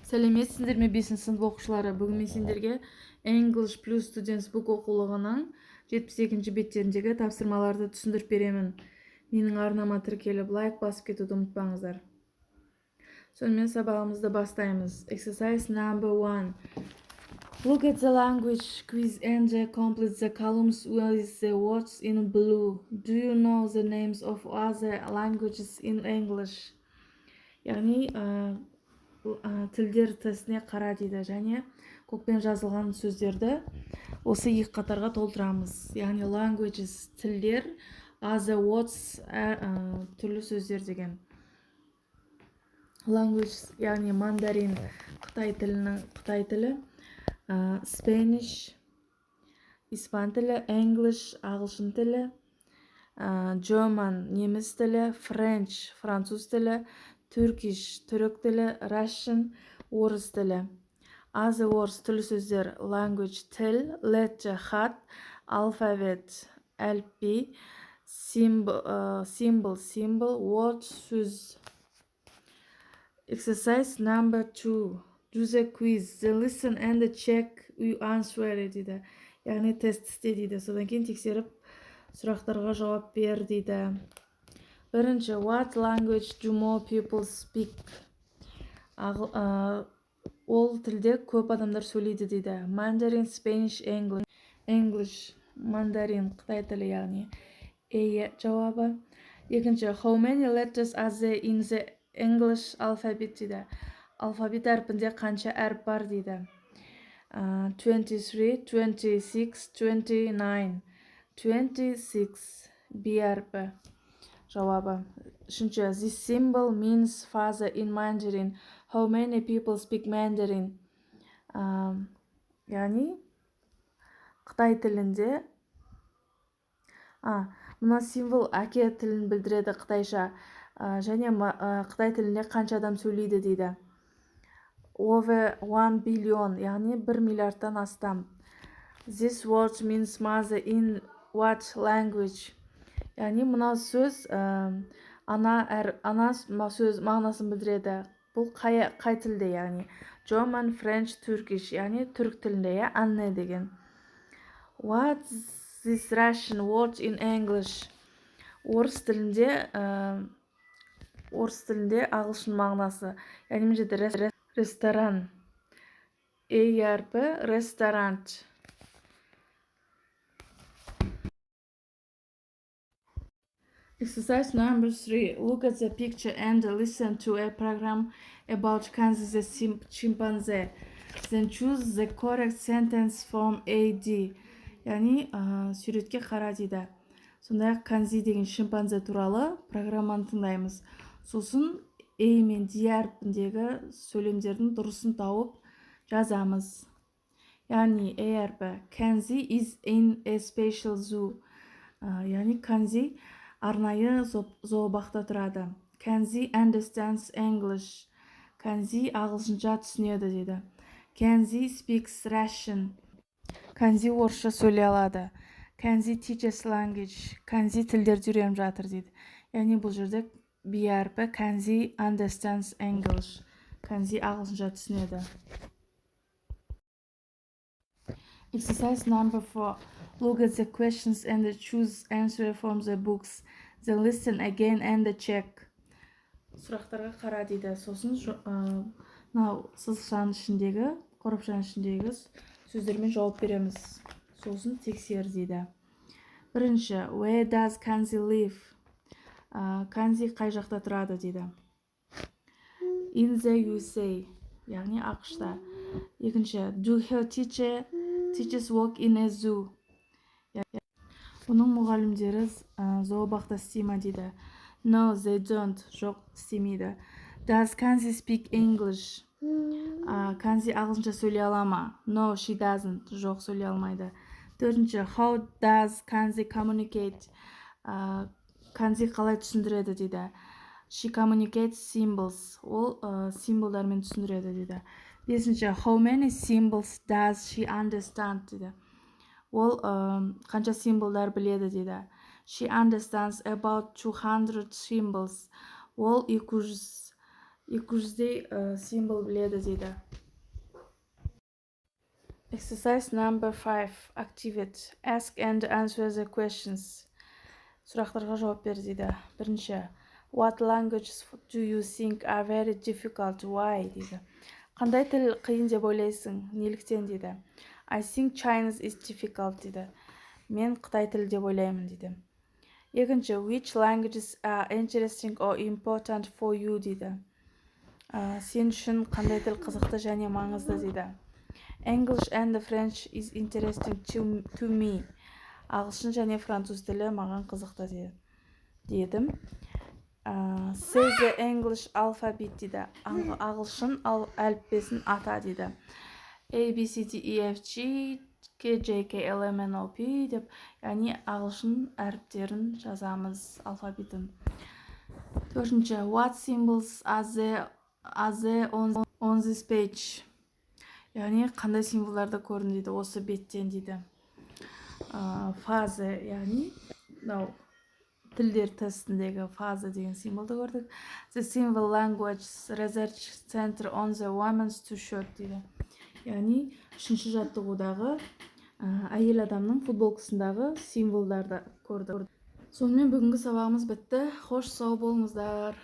Сәлеметсіздер ме 5 сынып оқушылары? Бүгін мен сендерге English plus Students Book оқулығының 72-ші беттеріндегі тапсырмаларды түсіндіріп беремін. Менің арнама тіркеліп лайк басып кетуді ұмытпаңыздар. Сонымен сабағымызды бастаймыз. Exercise number 1. Look at the language quiz and complete the columns with the words in blue. Do you know the names of other languages in English? Яғни тілдер тестіне қара дейді, және көкпен жазылған сөздерді осы екі қатарға толтырамыз. Яғни languages тілдер, other words түрлі сөздер деген. Languages яғни мандарин Қытай тілі, Spanish испан тілі, English ағылшын тілі, German неміс тілі, French француз тілі, Turkish түрік тілі, Russian орыс тілі. Other words түрлі сөздер language тіл, letter хат, alphabet әліпби, symbol word сөз. Exercise number 2. Do the quiz. The listen and check you answer дейді. Яғни тест істе дейді. Содан кейін тексеріп сұрақтарға жауап бер дейді. Бірінші, what language do more people speak? Ол тілде көп адамдар сөйлейді дейді. Mandarin, Spanish, English, мандарин Қытай тілі яғни жауабы. Екінші, how many letters are there in the English alphabet дейді. Алфавит әрпінде қанша әріп бар дейді. 23, 26, 29. 26 B әрпі жауабы. Үшінші, this symbol means father in Mandarin. How many people speak Mandarin? Яғни Қытай тілінде мына символ әке тілін білдіреді қытайша, және Қытай тілінде қанша адам сөйлейді дейді. Over 1 billion, яғни 1 миллиардтан астам. This word means mother in what language? Яғни мына сөз ана сөз мағынасын білдіреді. Бұл қай тілде, яғни German, French, Turkish, яғни түрік тілінде, Анне деген. What's this Russian word in English? Орыс тілінде ағылшын мағынасы. Яғни мына жерде ресторан. әрпі ресторант. Exercise number 3. Look at the picture and listen to a program about Kanzi the chimpanzee. Then choose the correct sentence from A, D. Яғни суретке қара дейді. Сондай-ақ Канзи деген шимпанзе туралы программаны тыңдаймыз. Сосын A мен D әрпіндегі сөйлемдердің дұрысын тауып жазамыз. Яғни A әрпі Kanzi is in a special zoo. Яғни Канзи арнайы зообақта тұрады. Kanzi understands English. Kanzi ағылшынша түсінеді дейді. Kanzi speaks Russian. Kanzi орысша сөйлей алады. Kanzi teaches language. Kanzi тілдерді үйреніп жатыр дейді. Яғни бұл жерде B әрпі Kanzi understands English. Kanzi ағылшынша түсінеді. Exercise number 4. Look at the questions and choose answer from the books. Then listen again and check. Сұрақтарға қара дейді. Сосын сызықшаның ішіндегі, қорапшаның ішіндегі сөздермен жауап береміз. Сосын тексер дейді. Бірінші, where does Kanzi live? Kanzi қай жақта тұрады дейді. In the USA, яғни ақшта. Екінші, do her teachers work in a zoo? Оның мұғалімдері зообақта істейме дейді. No, they don't. Жоқ, істемейді. Does Kanzi speak English? Kanzi ағылшынша сөйлей ала ма? No, she doesn't. Жоқ, сөйлей алмайды. Төртінші, how does Kanzi communicate? Kanzi қалай түсіндіреді дейді. She communicates symbols. Ол символдармен түсіндіреді дейді. Бесінші, how many symbols does she understand дейді. Ол қанша символдар біледі дейді. She understands about 200 symbols. Ол 200 200-дей символ біледі дейді. Exercise number 5. Activate. Ask and answer the questions. Сұрақтарға жауап бер дейді. Бірінші. What languages do you think are very difficult? Why? дейді. Қандай тіл қиын деп ойлайсың? Неліктен дейді. I think Chinese is difficult дейді. Мен Қытай тілі деп ойлаймын дейді. Екінші. Which languages are interesting or important for you дейді. Сен үшін қандай тіл қызықты және маңызды дейді. English and French is interesting to me. Ағылшын және француз тілі маған қызықты дедім. Say the English alphabet дейді. Ағылшын әліппесін ата дейді. A, B, C, D, E, F, G, K, J, K, L, M, N, O, P деп, яғни ағылшын әріптерін жазамыз, алфавитін. Төртінші. What symbols are there on this page? Яғни қандай символдарды көрін дейді осы беттен дейді. Фаза, яғни тілдер тестіндегі фаза деген символды көрдік. The symbol language research center on the women's t-shirt дейді. Яғни үшінші жаттығудағы әйел адамның футболкасындағы символдарды көрдік. Сонымен бүгінгі сабағымыз бітті. Хош, сау болыңыздар.